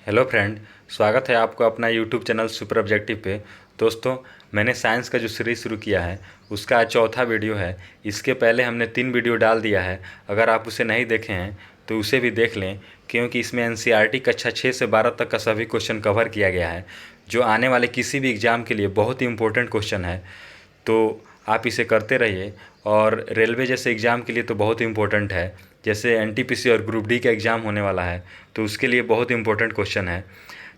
Hello friend, स्वागत है आपको अपना यूट्यूब चैनल सुपर ऑब्जेक्टिव पे। दोस्तों, मैंने साइंस का जो सीरीज़ शुरू किया है उसका आज चौथा वीडियो है। इसके पहले हमने 3 वीडियो डाल दिया है। अगर आप उसे नहीं देखे हैं तो उसे भी देख लें, क्योंकि इसमें एनसीईआरटी कक्षा 6 से 12 तक का सभी क्वेश्चन कवर किया गया है, जो आने वाले किसी भी एग्ज़ाम के लिए बहुत ही इम्पोर्टेंट क्वेश्चन है। तो आप इसे करते रहिए। और रेलवे जैसे एग्ज़ाम के लिए तो बहुत ही इम्पोर्टेंट है, जैसे एनटीपीसी और ग्रुप डी का एग्ज़ाम होने वाला है, तो उसके लिए बहुत ही इम्पोर्टेंट क्वेश्चन है।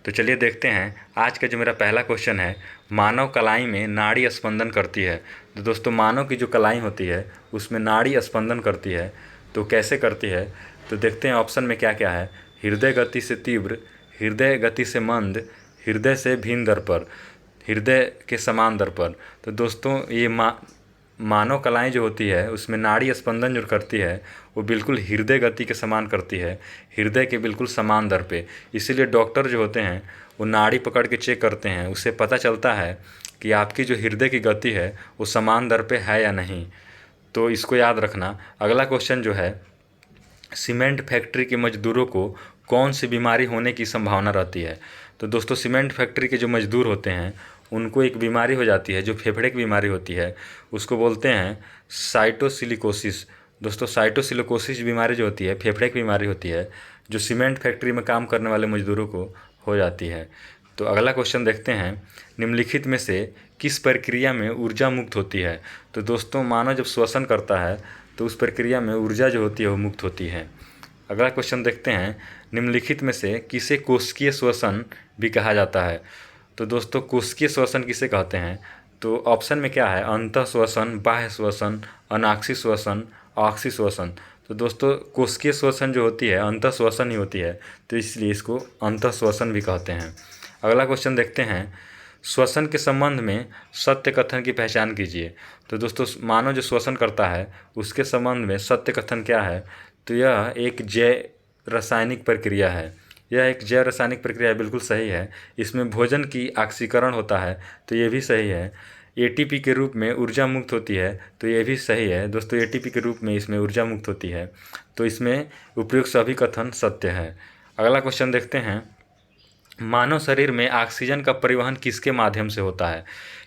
तो चलिए देखते हैं। आज का जो मेरा पहला क्वेश्चन है, मानव कलाई में नाड़ी स्पंदन करती है। तो दोस्तों, मानव की जो कलाई होती है उसमें नाड़ी स्पंदन करती है। तो कैसे करती है, तो देखते हैं ऑप्शन में क्या क्या है। हृदय गति से तीव्र, हृदय गति से मंद, हृदय से भिन्न दर पर, हृदय के समान दर पर। तो दोस्तों, ये मानव कलाएँ जो होती है उसमें नाड़ी स्पंदन जो करती है वो बिल्कुल हृदय गति के समान करती है, हृदय के बिल्कुल समान दर पे। इसीलिए डॉक्टर जो होते हैं वो नाड़ी पकड़ के चेक करते हैं, उससे पता चलता है कि आपकी जो हृदय की गति है वो समान दर पे है या नहीं। तो इसको याद रखना। अगला क्वेश्चन जो है, सीमेंट फैक्ट्री के मजदूरों को कौन सी बीमारी होने की संभावना रहती है। तो दोस्तों, सीमेंट फैक्ट्री के जो मजदूर होते हैं उनको एक बीमारी हो जाती है, जो फेफड़े की बीमारी होती है, उसको बोलते हैं साइटोसिलिकोसिस। दोस्तों, साइटोसिलिकोसिस बीमारी जो होती है, फेफड़े की बीमारी होती है, जो सीमेंट फैक्ट्री में काम करने वाले मजदूरों को हो जाती है। तो अगला क्वेश्चन देखते हैं, निम्नलिखित में से किस प्रक्रिया में ऊर्जा मुक्त होती है। तो दोस्तों, मानव जब श्वसन करता है तो उस प्रक्रिया में ऊर्जा जो होती है वो मुक्त होती है। अगला क्वेश्चन देखते हैं, निम्नलिखित में से किसे कोशिकीय श्वसन भी कहा जाता है। तो दोस्तों, कोशिकीय श्वसन किसे कहते हैं, तो ऑप्शन में क्या है, अंतः श्वसन, बाह्य श्वसन, अनाक्षी श्वसन, ऑक्सी श्वसन। तो दोस्तों, कोशिकीय श्वसन जो होती है अंतः श्वसन ही होती है, तो इसलिए इसको अंतः श्वसन भी कहते हैं। अगला क्वेश्चन देखते हैं, श्वसन के संबंध में सत्य कथन की पहचान कीजिए। तो दोस्तों, मानव जो श्वसन करता है उसके संबंध में सत्य कथन क्या है, तो यह एक जैव रासायनिक प्रक्रिया है। यह एक जैव रासायनिक प्रक्रिया बिल्कुल सही है। इसमें भोजन की ऑक्सीकरण होता है, तो ये भी सही है। एटीपी के रूप में ऊर्जा मुक्त होती है, तो ये भी सही है। दोस्तों, एटीपी के रूप में इसमें ऊर्जा मुक्त होती है, तो इसमें उपयुक्त सभी कथन सत्य है। अगला क्वेश्चन देखते हैं, मानव शरीर में ऑक्सीजन का परिवहन किसके माध्यम से होता है,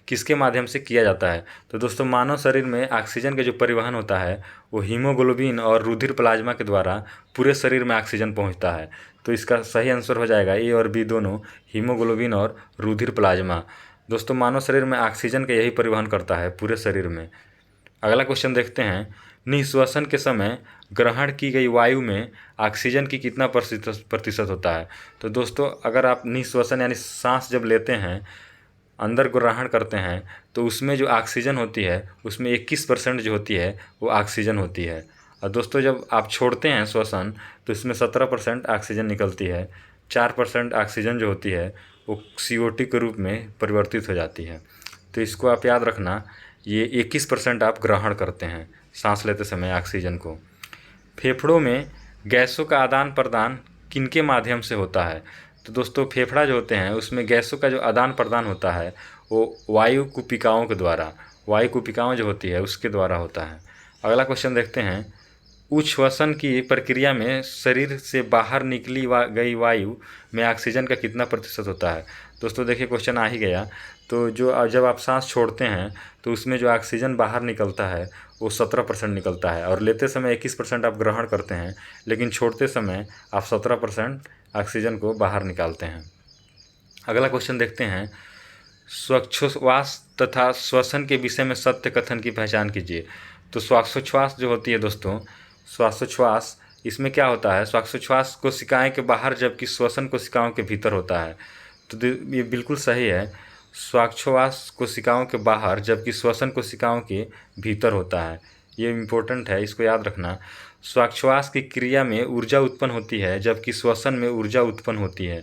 किसके माध्यम से किया जाता है। तो दोस्तों, मानव शरीर में ऑक्सीजन का जो परिवहन होता है वो हीमोग्लोबिन और रुधिर प्लाज्मा के द्वारा पूरे शरीर में ऑक्सीजन पहुंचता है। तो इसका सही आंसर हो जाएगा ए और बी दोनों, हीमोग्लोबिन और रुधिर प्लाज्मा। दोस्तों, मानव शरीर में ऑक्सीजन का यही परिवहन करता है पूरे शरीर में। अगला क्वेश्चन देखते हैं, निःश्वसन के समय ग्रहण की गई वायु में ऑक्सीजन की कितना प्रतिशत होता है। तो दोस्तों, अगर आप निःश्वसन यानी सांस जब लेते हैं, अंदर ग्रहण करते हैं, तो उसमें जो ऑक्सीजन होती है उसमें 21% जो होती है वो ऑक्सीजन होती है। और दोस्तों, जब आप छोड़ते हैं श्वसन तो इसमें 17% ऑक्सीजन निकलती है। 4% ऑक्सीजन जो होती है वो CO2 के रूप में परिवर्तित हो जाती है। तो इसको आप याद रखना, ये 21% आप ग्रहण करते हैं सांस लेते समय ऑक्सीजन को। फेफड़ों में गैसों का आदान प्रदान किनके माध्यम से होता है। तो दोस्तों, फेफड़ा जो होते हैं उसमें गैसों का जो आदान प्रदान होता है वो वायु कुपिकाओं के द्वारा, वायु कुपिकाओं जो होती है उसके द्वारा होता है। अगला क्वेश्चन देखते हैं, उच्छ्वसन की प्रक्रिया में शरीर से बाहर निकली गई वायु में ऑक्सीजन का कितना प्रतिशत होता है। दोस्तों देखिए, क्वेश्चन आ ही गया। तो जब आप सांस छोड़ते हैं तो उसमें जो ऑक्सीजन बाहर निकलता है वो 17% निकलता है, और लेते समय 21% आप ग्रहण करते हैं, लेकिन छोड़ते समय आप 17% ऑक्सीजन को बाहर निकालते हैं। अगला क्वेश्चन देखते हैं, श्वासोच्छ्वास तथा श्वसन के विषय में सत्य कथन की पहचान कीजिए। तो श्वासोच्छ्वास जो होती है दोस्तों, श्वासोच्छ्वास इसमें क्या होता है, श्वासोच्छ्वास कोशिकाएं के बाहर जबकि श्वसन कोशिकाओं के भीतर होता है। तो ये बिल्कुल सही है, श्वासोच्छ्वास कोशिकाओं के बाहर जबकि श्वसन कोशिकाओं के भीतर होता है। ये इम्पोर्टेंट है, इसको याद रखना। श्वासोच्छ्वास की क्रिया में ऊर्जा उत्पन्न होती है जबकि श्वसन में ऊर्जा उत्पन्न होती है,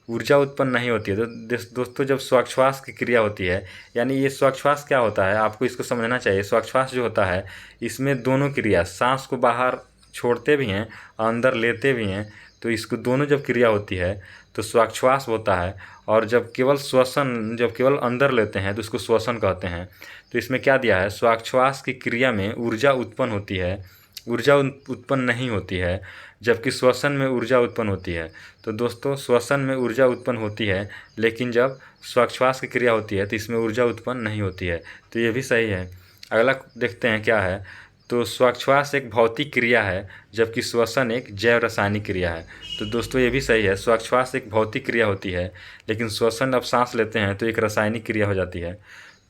ऊर्जा उत्पन्न नहीं होती है। तो दोस्तों, जब श्वासोच्छ्वास की क्रिया होती है, यानी ये श्वासोच्छ्वास क्या होता है आपको इसको समझना चाहिए। श्वासोच्छ्वास जो होता है इसमें दोनों क्रिया, सांस को बाहर छोड़ते भी हैं अंदर लेते भी हैं, तो इसको दोनों जब क्रिया होती है तो श्वासोच्छ्वास होता है। और जब केवल अंदर लेते हैं तो उसको श्वसन कहते हैं। तो इसमें क्या दिया है, श्वासोच्छ्वास की क्रिया में ऊर्जा उत्पन्न होती है, ऊर्जा उत्पन्न नहीं होती है जबकि श्वसन में ऊर्जा उत्पन्न होती है। तो दोस्तों श्वसन में ऊर्जा उत्पन्न होती है, लेकिन जब श्वास की क्रिया होती है तो इसमें ऊर्जा उत्पन्न नहीं होती है। तो ये भी सही है। अगला देखते हैं क्या है। तो श्वास एक भौतिक क्रिया है, जबकि श्वसन एक जैव रासायनिक क्रिया है। तो दोस्तों ये भी सही है। श्वास एक भौतिक क्रिया होती है, लेकिन श्वसन अब सांस लेते हैं तो एक रासायनिक क्रिया हो जाती है।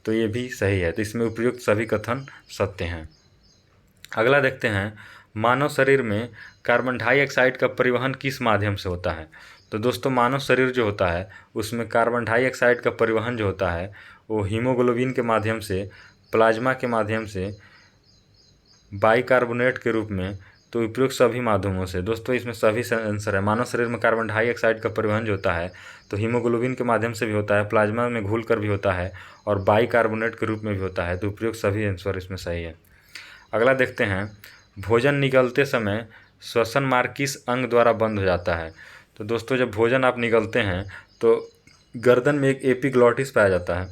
तो ये भी सही है। तो इसमें उपयुक्त सभी कथन सत्य हैं। अगला देखते हैं, मानव शरीर में कार्बन डाइऑक्साइड का परिवहन किस माध्यम से होता है। तो दोस्तों मानव शरीर जो होता है उसमें कार्बन डाइऑक्साइड का परिवहन जो होता है वो हीमोग्लोबिन के माध्यम से, प्लाज्मा के माध्यम से, बाइकार्बोनेट के रूप में, तो उपयुक्त सभी माध्यमों से। दोस्तों इसमें सभी आंसर है। मानव शरीर में कार्बन डाइऑक्साइड का परिवहन जो होता है तो हीमोग्लोबिन के माध्यम से भी होता है, प्लाज्मा में घुल कर भी होता है और बाइकार्बोनेट के रूप में भी होता है। तो उपयुक्त सभी आंसर इसमें सही है। अगला देखते हैं, भोजन निगलते समय श्वसन मार्ग किस अंग द्वारा बंद हो जाता है। तो दोस्तों जब भोजन आप निगलते हैं तो गर्दन में एक एपिग्लॉटिस पाया जाता है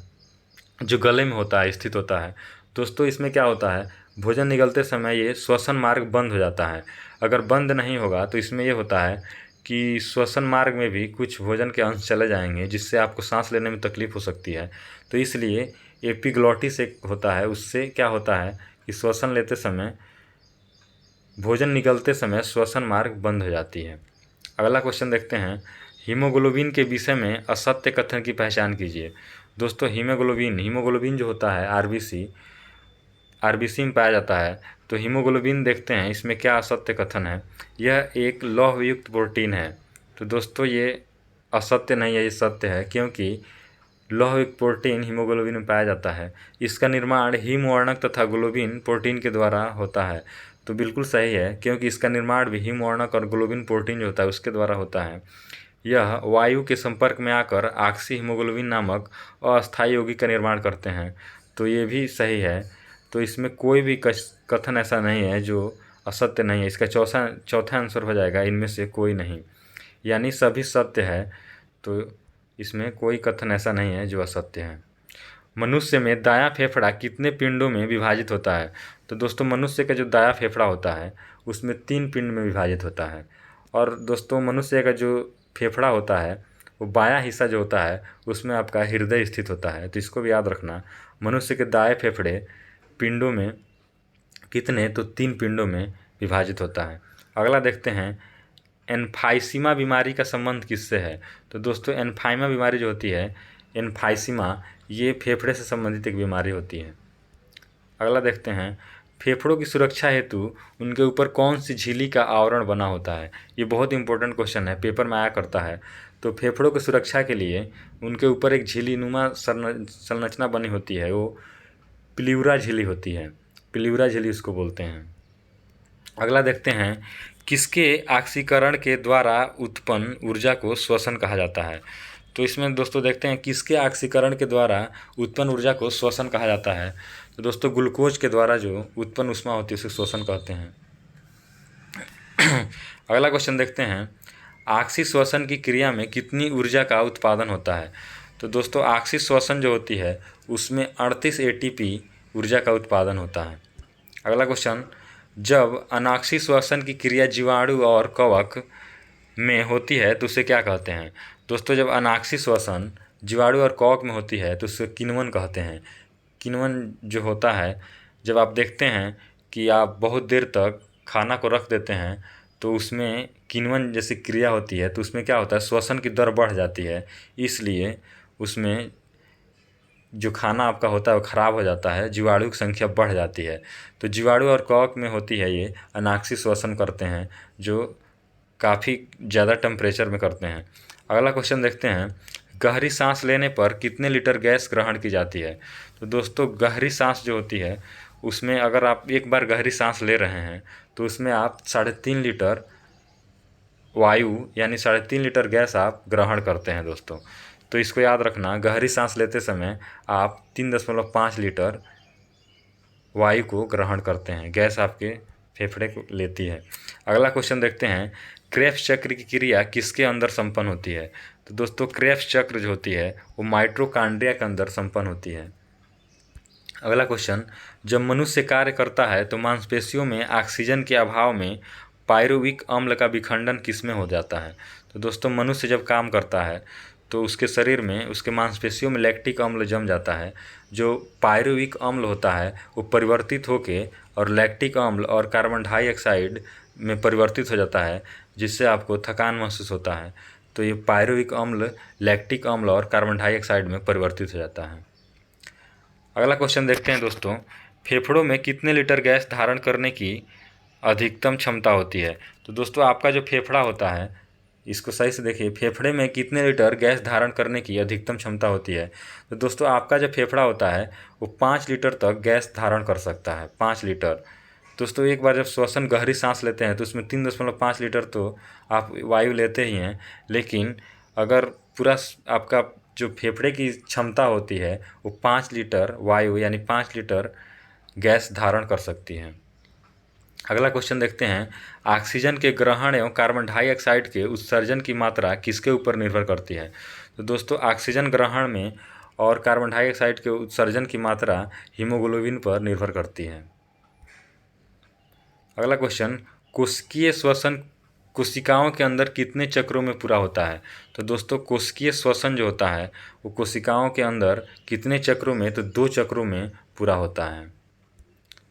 जो गले में होता है, स्थित होता है। दोस्तों इसमें क्या होता है, भोजन निगलते समय ये श्वसन मार्ग बंद हो जाता है। अगर बंद नहीं होगा तो इसमें ये होता है कि श्वसन मार्ग में भी कुछ भोजन के अंश चले जाएंगे, जिससे आपको सांस लेने में तकलीफ हो सकती है। तो इसलिए एपिग्लॉटिस एक होता है, उससे क्या होता है कि श्वसन लेते समय, भोजन निगलते समय श्वसन मार्ग बंद हो जाती है। अगला क्वेश्चन देखते हैं, हीमोग्लोबिन के विषय में असत्य कथन की पहचान कीजिए। दोस्तों हीमोग्लोबिन जो होता है आरबीसी में पाया जाता है। तो हीमोग्लोबिन देखते हैं इसमें क्या असत्य कथन है। यह एक लौहयुक्त प्रोटीन है। तो दोस्तों ये असत्य नहीं है, ये सत्य है, क्योंकि लौहयुक्त प्रोटीन हीमोग्लोबिन में पाया जाता है। इसका निर्माण हीमवर्णक तथा ग्लोबिन प्रोटीन के द्वारा होता है। तो बिल्कुल सही है, क्योंकि इसका निर्माण भी हीमवर्णक और ग्लोबिन प्रोटीन जो होता है उसके द्वारा होता है। यह वायु के संपर्क में आकर ऑक्सी हीमोग्लोबिन नामक अस्थायी यौगिक का निर्माण करते हैं। तो ये भी सही है। तो इसमें कोई भी कथन ऐसा नहीं है जो असत्य नहीं है। इसका चौथा आंसर हो जाएगा इनमें से कोई नहीं, यानी सभी सत्य है। तो इसमें कोई कथन ऐसा नहीं है जो असत्य है। मनुष्य में दायां फेफड़ा कितने पिंडों में विभाजित होता है। तो दोस्तों मनुष्य का जो दायां फेफड़ा होता है उसमें 3 पिंड में विभाजित होता है। और दोस्तों मनुष्य का जो फेफड़ा होता है वो बायां हिस्सा जो होता है उसमें आपका हृदय स्थित होता है। तो इसको भी याद रखना, मनुष्य के दाएं फेफड़े पिंडों में कितने, तो 3 पिंडों में विभाजित होता है। अगला देखते हैं, एम्फाइसीमा बीमारी का संबंध किससे है। तो दोस्तों एम्फाइमा बीमारी जो होती है, एम्फाइसीमा, ये फेफड़े से संबंधित एक बीमारी होती है। अगला देखते हैं, फेफड़ों की सुरक्षा हेतु उनके ऊपर कौन सी झिल्ली का आवरण बना होता है। ये बहुत इंपॉर्टेंट क्वेश्चन है, पेपर में आया करता है। तो फेफड़ों की सुरक्षा के लिए उनके ऊपर एक झिल्लीनुमा संरचना बनी होती है, वो प्लीउरा झिल्ली होती है, प्लीउरा झिल्ली उसको बोलते हैं। अगला देखते हैं, किसके ऑक्सीकरण के द्वारा उत्पन्न ऊर्जा को श्वसन कहा जाता है। तो इसमें दोस्तों देखते हैं किसके ऑक्सीकरण के द्वारा उत्पन्न ऊर्जा को श्वसन कहा जाता है। तो दोस्तों ग्लूकोज के द्वारा जो उत्पन्न ऊष्मा होती है उसे श्वसन कहते हैं। अगला क्वेश्चन देखते हैं, ऑक्सी श्वसन की क्रिया में कितनी ऊर्जा का उत्पादन होता है। तो दोस्तों ऑक्सी श्वसन जो होती है उसमें 38 ATP ऊर्जा का उत्पादन होता है। अगला क्वेश्चन, जब अनाक्षी श्वसन की क्रिया जीवाणु और कवक में होती है तो उसे क्या कहते हैं। दोस्तों जब अनाक्षी श्वसन जीवाणु और कवक में होती है तो उसे किण्वन कहते हैं। किण्वन जो होता है, जब आप देखते हैं कि आप बहुत देर तक खाना को रख देते हैं तो उसमें किण्वन जैसी क्रिया होती है, तो उसमें क्या होता है, श्वसन की दर बढ़ जाती है, इसलिए उसमें जो खाना आपका होता है वो ख़राब हो जाता है, जीवाणु की संख्या बढ़ जाती है। तो जीवाणु और कवक में होती है ये अनाक्षी श्वसन करते हैं, जो काफ़ी ज़्यादा टेम्परेचर में करते हैं। अगला क्वेश्चन देखते हैं, गहरी सांस लेने पर कितने लीटर गैस ग्रहण की जाती है। तो दोस्तों गहरी सांस जो होती है उसमें अगर आप एक बार गहरी सांस ले रहे हैं तो उसमें आप 3.5 लीटर वायु यानी 3.5 लीटर गैस आप ग्रहण करते हैं दोस्तों। तो इसको याद रखना, गहरी सांस लेते समय आप 3.5 लीटर वायु को ग्रहण करते हैं, गैस आपके फेफड़े को लेती है। अगला क्वेश्चन देखते हैं, क्रेब्स चक्र की क्रिया किसके अंदर संपन्न होती है। तो दोस्तों क्रेब्स चक्र जो होती है वो माइटोकॉन्ड्रिया के अंदर संपन्न होती है। अगला क्वेश्चन, जब मनुष्य कार्य करता है तो मांसपेशियों में ऑक्सीजन के अभाव में पायरुविक अम्ल का विखंडन किसमें हो जाता है? तो दोस्तों मनुष्य जब काम करता है तो उसके शरीर में, उसके मांसपेशियों में लैक्टिक अम्ल जम जाता है। जो पायरुविक अम्ल होता है वो परिवर्तित होके और लैक्टिक अम्ल और कार्बन डाइऑक्साइड में परिवर्तित हो जाता है, जिससे आपको थकान महसूस होता है। तो ये पायरुविक अम्ल लैक्टिक अम्ल और कार्बन डाइऑक्साइड में परिवर्तित हो जाता है। अगला क्वेश्चन देखते हैं दोस्तों, फेफड़ों में कितने लीटर गैस धारण करने की अधिकतम क्षमता होती है? तो दोस्तों आपका जो फेफड़ा होता है, इसको सही से देखिए, फेफड़े में कितने लीटर गैस धारण करने की अधिकतम क्षमता होती है? तो दोस्तों आपका जो फेफड़ा होता है वो 5 लीटर तक गैस धारण कर सकता है, 5 लीटर। दोस्तों एक बार जब श्वसन गहरी सांस लेते हैं तो उसमें 3.5 लीटर तो आप वायु लेते ही हैं, लेकिन अगर पूरा आपका जो फेफड़े की क्षमता होती है वो 5 लीटर वायु यानी 5 लीटर गैस धारण कर सकती है। अगला क्वेश्चन देखते हैं, ऑक्सीजन के ग्रहण एवं कार्बन डाइऑक्साइड के उत्सर्जन की मात्रा किसके ऊपर निर्भर करती है? तो दोस्तों ऑक्सीजन ग्रहण में और कार्बन डाइऑक्साइड के उत्सर्जन की मात्रा हीमोग्लोबिन पर निर्भर करती है। अगला क्वेश्चन, कोशिकीय श्वसन कोशिकाओं के अंदर कितने चक्रों में पूरा होता है? तो दोस्तों कोशिकीय श्वसन जो होता है वो कोशिकाओं के अंदर कितने चक्रों में? तो 2 चक्रों में पूरा होता है।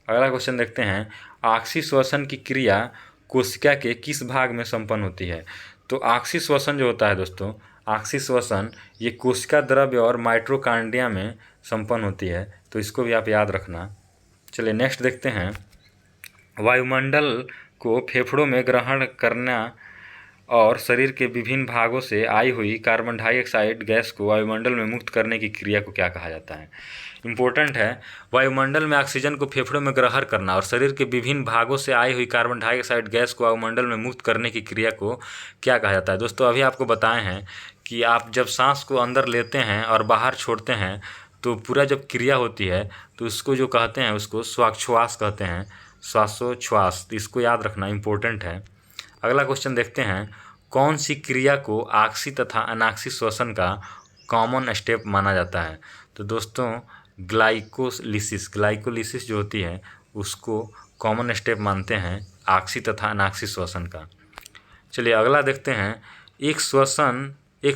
अगला क्वेश्चन देखते हैं, ऑक्सी श्वसन की क्रिया कोशिका के किस भाग में संपन्न होती है? तो ऑक्सी श्वसन जो होता है दोस्तों, ऑक्सी श्वसन ये कोशिका द्रव्य और माइटोकॉन्ड्रिया में संपन्न होती है, तो इसको भी आप याद रखना। चलिए नेक्स्ट देखते हैं, वायुमंडल को फेफड़ों में ग्रहण करना और शरीर के विभिन्न भागों से आई हुई कार्बन डाइऑक्साइड गैस को वायुमंडल में मुक्त करने की क्रिया को क्या कहा जाता है? इम्पोर्टेंट है, वायुमंडल में ऑक्सीजन को फेफड़ों में ग्रहण करना और शरीर के विभिन्न भागों से आई हुई कार्बन डाइऑक्साइड गैस को वायुमंडल में मुक्त करने की क्रिया को क्या कहा जाता है? दोस्तों अभी आपको बताए हैं कि आप जब सांस को अंदर लेते हैं और बाहर छोड़ते हैं तो पूरा जब क्रिया होती है तो उसको जो कहते हैं उसको श्वासोच्छ्वास कहते हैं, श्वासोच्छ्वास। इसको याद रखना इम्पोर्टेंट है। अगला क्वेश्चन देखते हैं, कौन सी क्रिया को ऑक्सी तथा अनॉक्सी श्वसन का कॉमन स्टेप माना जाता है? तो दोस्तों ग्लाइकोलिसिस जो होती है उसको कॉमन स्टेप मानते हैं ऑक्सी तथा अनॉक्सी श्वसन का। चलिए अगला देखते हैं, एक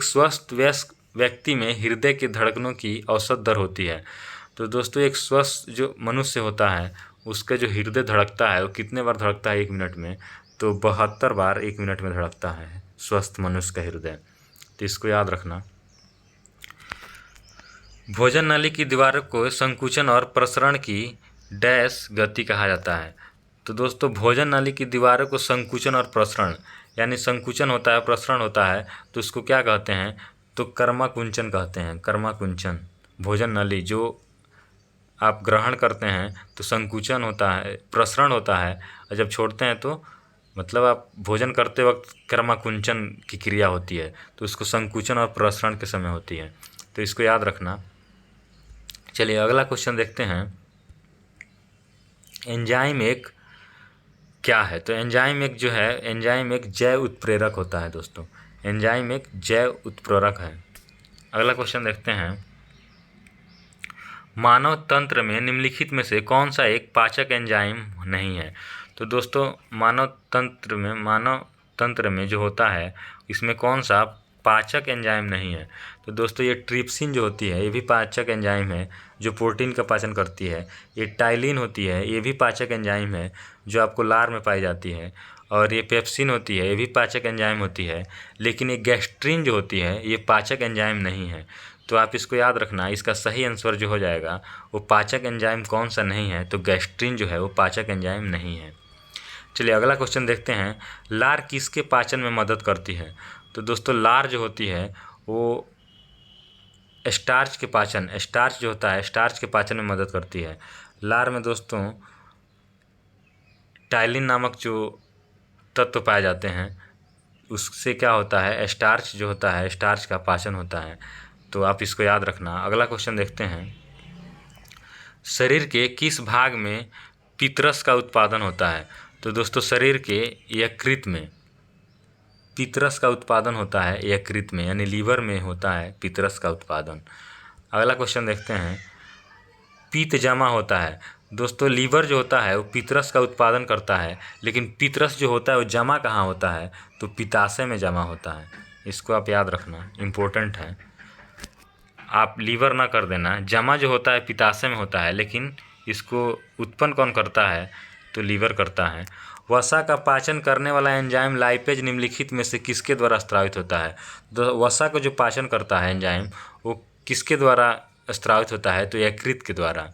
स्वस्थ वयस्क व्यक्ति में हृदय की धड़कनों की औसत दर होती है। तो दोस्तों एक स्वस्थ जो मनुष्य होता है उसका जो हृदय धड़कता है वो कितने बार धड़कता है 1 मिनट में? तो 72 बार 1 मिनट में धड़कता है स्वस्थ मनुष्य का हृदय, तो इसको याद रखना। भोजन नाली की दीवारों को संकुचन और प्रसरण की डैश गति कहा जाता है। तो दोस्तों भोजन नाली की दीवारों को संकुचन और प्रसरण, यानी संकुचन होता है प्रसरण होता है, तो उसको क्या कहते हैं? तो कर्माकुंचन कहते हैं, कर्माकुंचन। भोजन नाली जो आप ग्रहण करते हैं तो संकुचन होता है, प्रसरण होता है, और जब छोड़ते हैं तो मतलब आप भोजन करते वक्त कर्माकुंचन की क्रिया होती है, तो उसको संकुचन और प्रसरण के समय होती है, तो इसको याद रखना। चलिए अगला क्वेश्चन देखते हैं, एंजाइम एक क्या है? तो एंजाइम एक जो है, एंजाइम एक जैव उत्प्रेरक होता है दोस्तों, एंजाइम एक जैव उत्प्रेरक है। अगला क्वेश्चन देखते हैं, मानव तंत्र में निम्नलिखित में से कौन सा एक पाचक एंजाइम नहीं है? तो दोस्तों मानव तंत्र में जो होता है इसमें कौन सा पाचक एंजाइम नहीं है? तो दोस्तों ये ट्रिप्सिन जो होती है ये भी पाचक एंजाइम है जो प्रोटीन का पाचन करती है। ये टाइलिन होती है ये भी पाचक एंजाइम है जो आपको लार में पाई जाती है। और ये पेप्सिन होती है ये भी पाचक एंजाइम होती है, लेकिन ये गैस्ट्रिन जो होती है ये पाचक एंजाइम नहीं है। तो आप इसको याद रखना, इसका सही आंसर जो हो जाएगा वो पाचक एंजाइम कौन सा नहीं है? तो गैस्ट्रिन जो है वो पाचक एंजाइम नहीं है। चलिए अगला क्वेश्चन देखते हैं, लार किसके पाचन में मदद करती है? तो दोस्तों लार जो होती है वो स्टार्च जो होता है स्टार्च के पाचन में मदद करती है। लार में दोस्तों टाइलिन नामक जो तत्व पाए जाते हैं उससे क्या होता है, स्टार्च जो होता है स्टार्च का पाचन होता है, तो आप इसको याद रखना। अगला क्वेश्चन देखते हैं, शरीर के किस भाग में पितरस का उत्पादन होता है? तो दोस्तों शरीर के यकृत में पितरस का उत्पादन होता है, यकृत में यानी लीवर में होता है पितरस का उत्पादन। अगला क्वेश्चन देखते हैं, पित्त जमा होता है दोस्तों लीवर जो होता है वो पितरस का उत्पादन करता है, लेकिन पितरस जो होता है वो जमा कहाँ होता है, तो पित्ताशय में जमा होता है। इसको आप याद रखना, इम्पोर्टेंट है, आप लीवर ना कर देना। जमा जो होता है पित्ताशय में होता है, लेकिन इसको उत्पन्न कौन करता है, तो लीवर करता है। वसा का पाचन करने वाला एंजाइम लाइपेज निम्नलिखित में से किसके द्वारा स्रावित होता है। तो वसा को जो पाचन करता है एंजाइम वो किसके द्वारा स्रावित होता है, तो यकृत के द्वारा।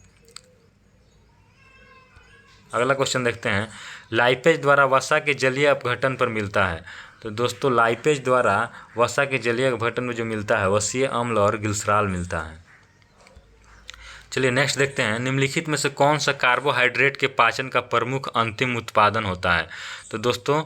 अगला क्वेश्चन देखते हैं, लाइपेज द्वारा वसा के जलीय अपघटन पर मिलता है। तो दोस्तों लाइपेज द्वारा वसा के जलीय अपघटन में जो मिलता है वसीय अम्ल और ग्लिसरॉल मिलता है। चलिए नेक्स्ट देखते हैं, निम्नलिखित में से कौन सा कार्बोहाइड्रेट के पाचन का प्रमुख अंतिम उत्पादन होता है। तो दोस्तों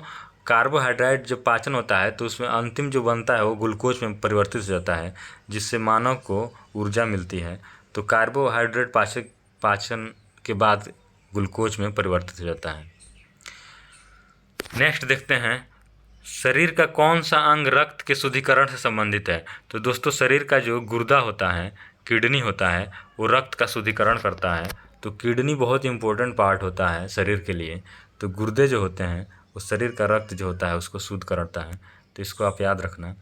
कार्बोहाइड्रेट जो पाचन होता है तो उसमें अंतिम जो बनता है वो ग्लूकोज में परिवर्तित हो जाता है, जिससे मानव को ऊर्जा मिलती है। तो कार्बोहाइड्रेट पाचन के बाद ग्लूकोज में परिवर्तित हो जाता है। नेक्स्ट देखते हैं, शरीर का कौन सा अंग रक्त के शुद्धिकरण से संबंधित है। तो दोस्तों शरीर का जो गुर्दा होता है, किडनी होता है, वो रक्त का शुद्धिकरण करता है। तो किडनी बहुत इंपॉर्टेंट पार्ट होता है शरीर के लिए। तो गुर्दे जो होते हैं वो शरीर का रक्त जो होता है उसको शुद्ध करता है। तो इसको आप याद रखना।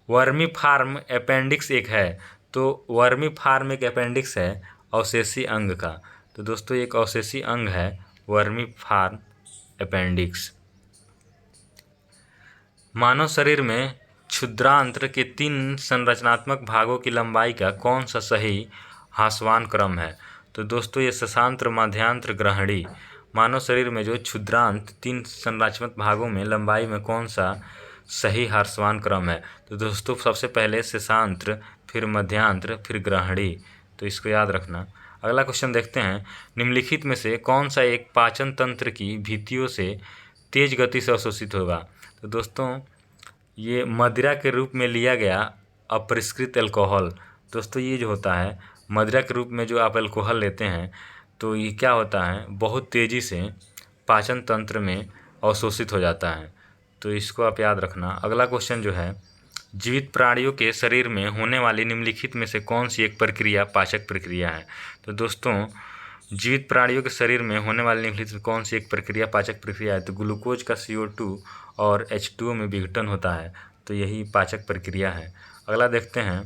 वर्मी फार्म अपेंडिक्स एक है। तो वर्मी फार्म एक अपेंडिक्स है अवशेषी अंग का। तो दोस्तों एक अवशेषी अंग है वर्मी फार्म अपेंडिक्स। मानव शरीर में क्षुद्रांत्र के 3 संरचनात्मक भागों की लंबाई का कौन सा सही ह्रासवान क्रम है। तो दोस्तों ये सशांत्र, मध्यांत्र, ग्रहणी। मानव शरीर में जो क्षुद्रांत 3 संरचनात्मक भागों में लंबाई में कौन सा सही ह्रासवान क्रम है। तो दोस्तों सबसे पहले सशांत्र, फिर मध्यांत्र, फिर ग्रहणी। तो इसको याद रखना। अगला क्वेश्चन देखते हैं, निम्नलिखित में से कौन सा एक पाचन तंत्र की भित्तियों से तेज गति से अवशोषित होगा। तो दोस्तों ये मदिरा के रूप में लिया गया अपरिष्कृत अल्कोहल। दोस्तों ये जो होता है मदिरा के रूप में जो आप अल्कोहल लेते हैं तो ये क्या होता है, बहुत तेज़ी से पाचन तंत्र में अवशोषित हो जाता है। तो इसको आप याद रखना। अगला क्वेश्चन जो है, जीवित प्राणियों के शरीर में होने वाली निम्नलिखित में से कौन सी एक प्रक्रिया पाचक प्रक्रिया है। तो दोस्तों जीवित प्राणियों के शरीर में होने वाली निम्नलिखित में कौन सी एक प्रक्रिया पाचक प्रक्रिया है। तो ग्लूकोज का CO2 और H2O में विघटन होता है। तो यही पाचक प्रक्रिया है। अगला देखते हैं,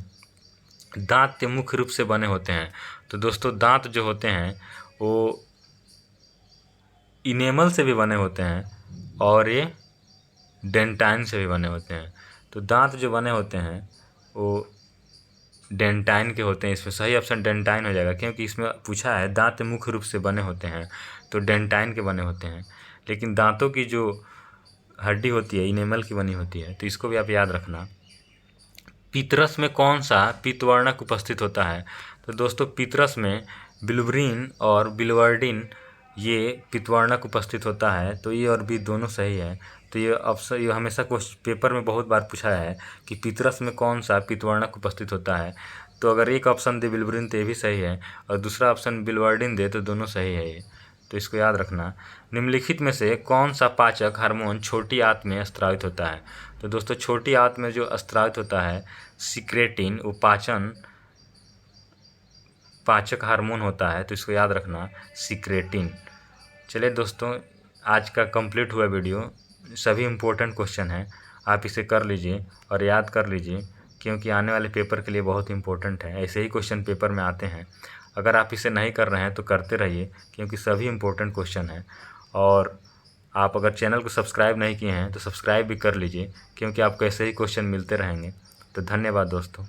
दांत मुख्य रूप से बने होते हैं। तो दोस्तों दांत जो होते हैं वो इनेमल से भी बने होते हैं और ये डेंटाइन से भी बने होते हैं। तो दांत जो बने होते हैं वो डेंटाइन के होते हैं। इसमें सही ऑप्शन डेंटाइन हो जाएगा, क्योंकि इसमें पूछा है दांत मुख्य रूप से बने होते हैं तो डेंटाइन के बने होते हैं। लेकिन दांतों की जो हड्डी होती है इनेमल की बनी होती है। तो इसको भी आप याद रखना। पितरस में कौन सा पित्तवर्णक उपस्थित होता है। तो दोस्तों पितरस में बिलिरुबिन और बिलिवर्डिन ये पित्तवर्णक उपस्थित होता है। तो ये और भी दोनों सही है। तो ये ऑप्शन ये हमेशा क्वेश्चन पेपर में बहुत बार पूछा है कि पितरस में कौन सा पित्तवर्णक उपस्थित होता है। तो अगर एक ऑप्शन दे बिलिरुबिन तो ये भी सही है, और दूसरा ऑप्शन बिलिवर्डिन दे तो दोनों सही है ये। तो इसको याद रखना। निम्नलिखित में से कौन सा पाचक हार्मोन छोटी आंत में स्रावित होता है। तो दोस्तों छोटी आंत में जो स्रावित होता है सिक्रेटिन, वो पाचक हार्मोन होता है। तो इसको याद रखना, सिक्रेटिन। चलिए दोस्तों आज का कंप्लीट हुआ वीडियो। सभी इम्पोर्टेंट क्वेश्चन हैं, आप इसे कर लीजिए और याद कर लीजिए, क्योंकि आने वाले पेपर के लिए बहुत इंपॉर्टेंट है। ऐसे ही क्वेश्चन पेपर में आते हैं। अगर आप इसे नहीं कर रहे हैं तो करते रहिए, क्योंकि सभी इम्पोर्टेंट क्वेश्चन हैं। और आप अगर चैनल को सब्सक्राइब नहीं किए हैं तो सब्सक्राइब भी कर लीजिए, क्योंकि आपको ऐसे ही क्वेश्चन मिलते रहेंगे। तो धन्यवाद दोस्तों।